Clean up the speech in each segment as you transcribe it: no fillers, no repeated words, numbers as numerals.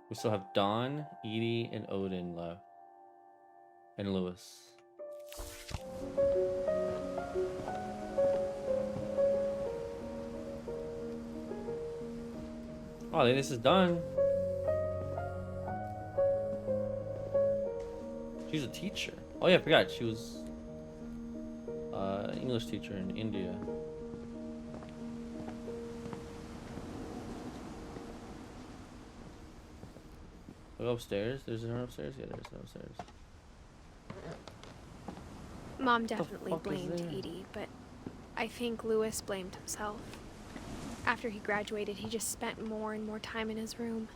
We still have Dawn, Edie, and Odin left. And Lewis. Oh, this is done. She's a teacher. Oh yeah, I forgot. She was English teacher in India. Go upstairs. There's an upstairs. Yeah, there's an upstairs. Mom definitely blamed Edie, but I think Lewis blamed himself. After he graduated, he just spent more and more time in his room.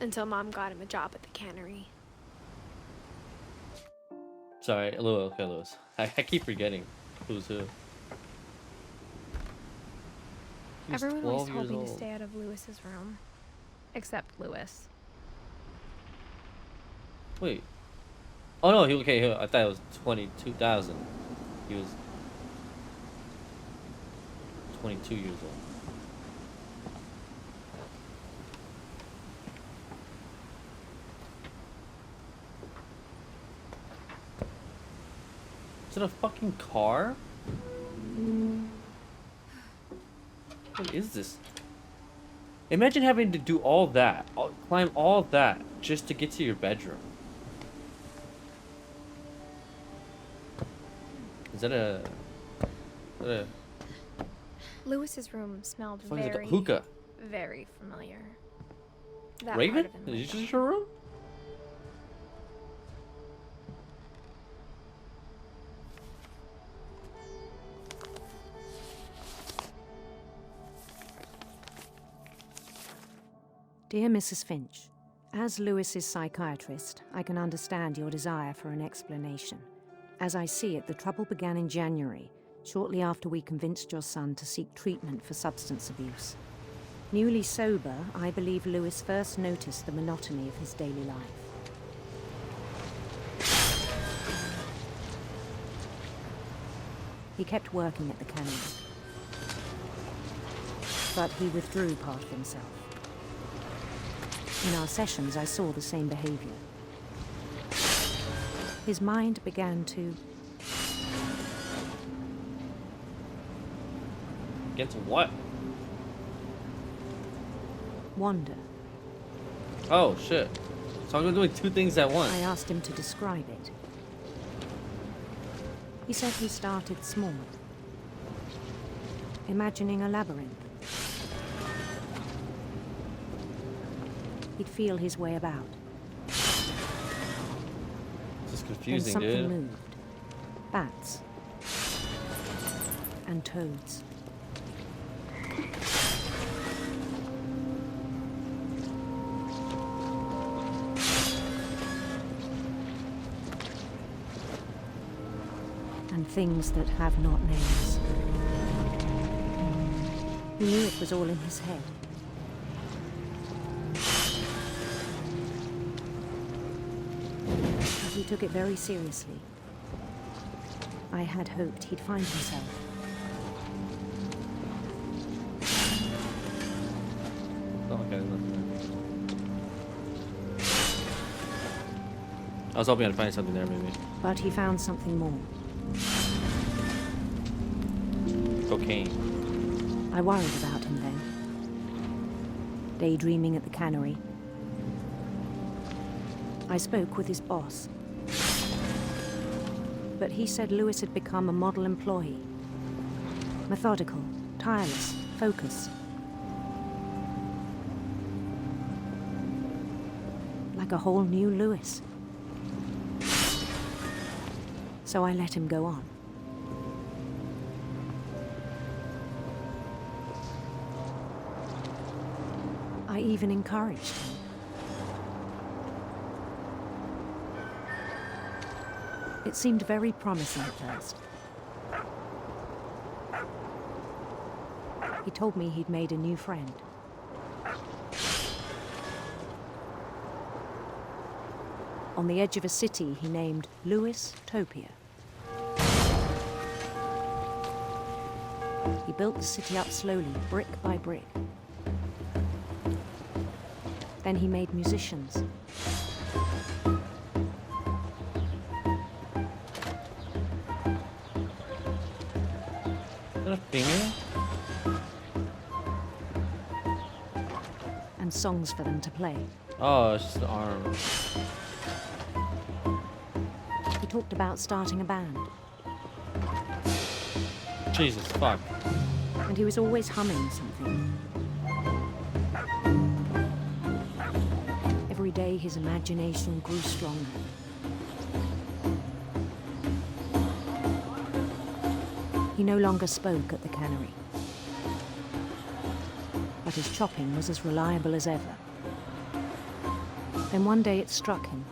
Until Mom got him a job at the cannery. Sorry, okay, Lewis. I keep forgetting who's who. Everyone always told me to stay out of Lewis's room. Except Lewis. Wait. Oh no, I thought it was 22,000. He was 22 years old. Is it a fucking car? What is this? Imagine having to do all that, climb all that, just to get to your bedroom. Is that a Lewis's room smelled very, hookah? Very familiar. Raven? Is this your room? Dear Mrs. Finch, as Lewis's psychiatrist, I can understand your desire for an explanation. As I see it, the trouble began in January, shortly after we convinced your son to seek treatment for substance abuse. Newly sober, I believe Lewis first noticed the monotony of his daily life. He kept working at the cannery, but he withdrew part of himself. In our sessions, I saw the same behavior. His mind began to... Get to what? wander. Oh, shit. So I'm doing two things at once. I asked him to describe it. He said he started small, imagining a labyrinth. He'd feel his way about. This is confusing, then something dude. moved. Bats. And toads. And things that have not names. He knew it was all in his head. But he took it very seriously. I had hoped he'd find himself. Okay, I was hoping I'd find something there, maybe. But he found something more. Cocaine. I worried about him then. Daydreaming at the cannery. I spoke with his boss. But he said Lewis had become a model employee. Methodical, tireless, focused. Like a whole new Lewis. So I let him go on. I even encouraged him. It seemed very promising at first. He told me he'd made a new friend. On the edge of a city he named Lewis Topia. He built the city up slowly, brick by brick. Then he made musicians. Is that a finger? And songs for them to play. Oh, it's just an arm. He talked about starting a band. Jesus, fuck. And he was always humming something. Every day his imagination grew stronger. He no longer spoke at the cannery. But his chopping was as reliable as ever. Then one day it struck him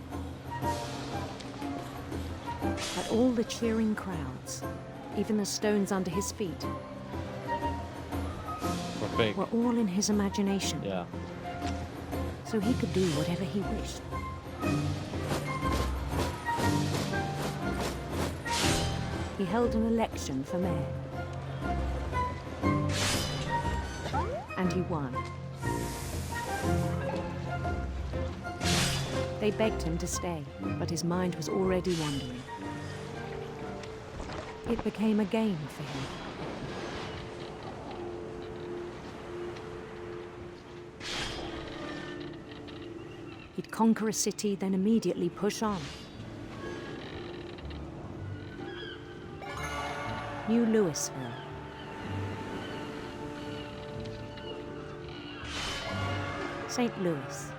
that all the cheering crowds, even the stones under his feet, We're fake. were all in his imagination. Yeah. So he could do whatever he wished. He held an election for mayor. And he won. They begged him to stay, but his mind was already wandering. It became a game for him. He'd conquer a city, then immediately push on. New Louisville. St. Louis.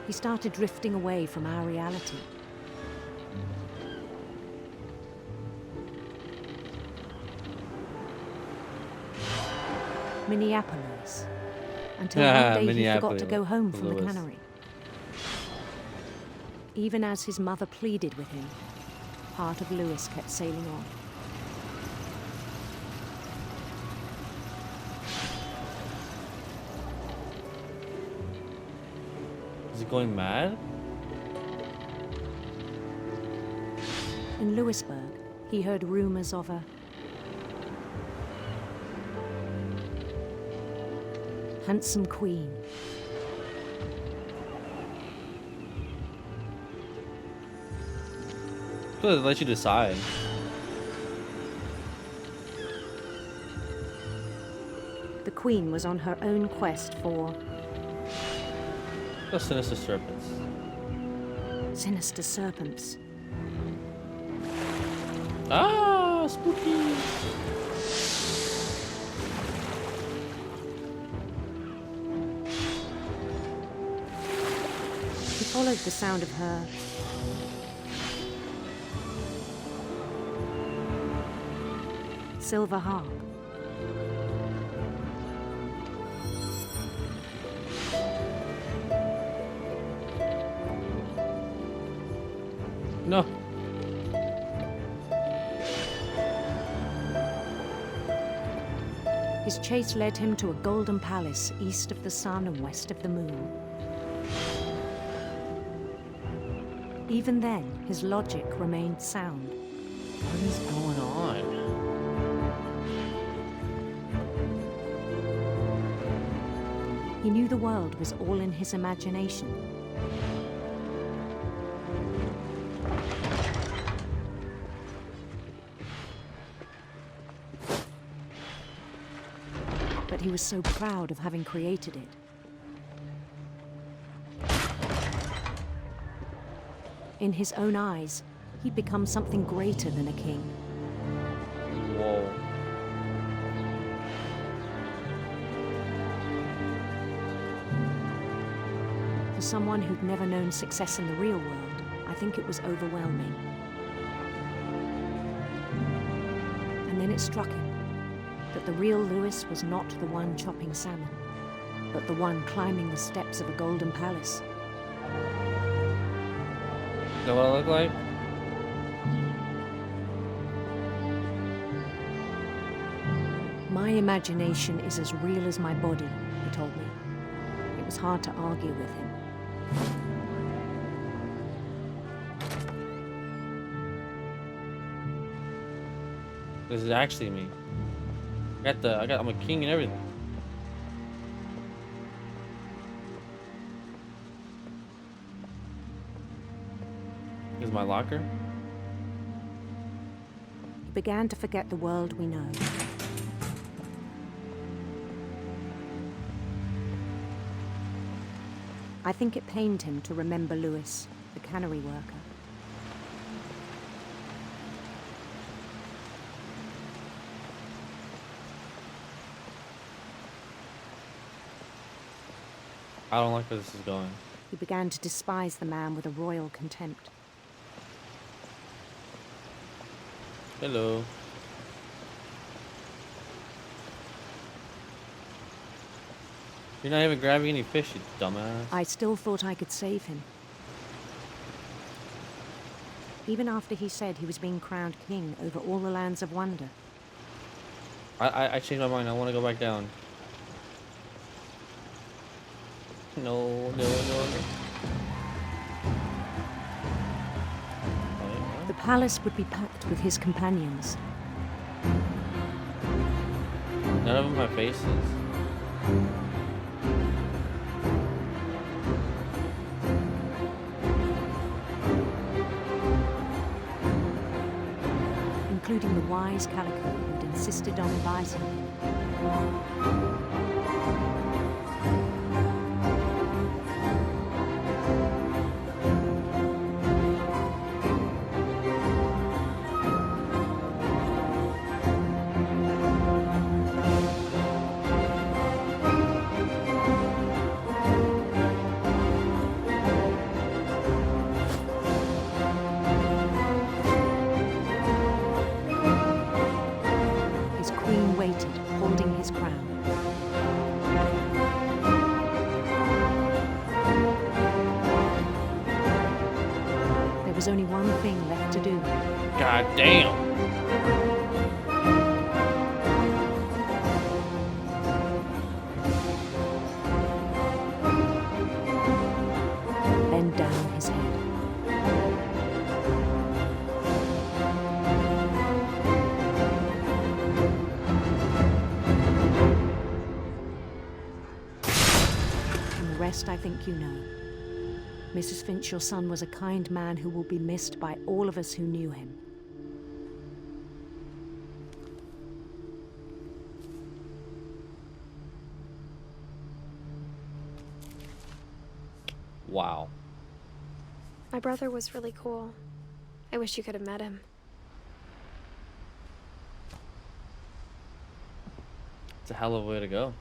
He started drifting away from our reality. Minneapolis. Until one day he forgot to go home from the cannery. Even as his mother pleaded with him, part of Louis kept sailing on. Is he going mad? In Louisburg, he heard rumors of a handsome queen. Well, they let you decide. The queen was on her own quest for The sinister serpents. sinister serpents. Ah, spooky. He followed the sound of her silver harp. No. His chase led him to a golden palace east of the sun and west of the moon. Even then, his logic remained sound. What is going on? He knew the world was all in his imagination. But he was so proud of having created it. In his own eyes, he'd become something greater than a king. Whoa. For someone who'd never known success in the real world, I think it was overwhelming. And then it struck him that the real Louis was not the one chopping salmon, but the one climbing the steps of a golden palace. Is that what I look like? My imagination is as real as my body, he told me. It was hard to argue with him. This is actually me. I'm a king and everything. Is my locker? He began to forget the world we know. I think it pained him to remember Lewis, the cannery worker. I don't like where this is going. He began to despise the man with a royal contempt. Hello. You're not even grabbing any fish, you dumbass. I still thought I could save him. Even after he said he was being crowned king over all the lands of wonder. I changed my mind. I want to go back down. No, no, no, no. The palace would be packed with his companions. None of them have faces. Including the wise Calico who'd insisted on inviting him. His queen waited, holding his crown. There was only one thing left to do. God damn. Bend down his head. And the rest I think you know. Mrs. Finch, your son was a kind man who will be missed by all of us who knew him. Wow. My brother was really cool. I wish you could have met him. It's a hell of a way to go.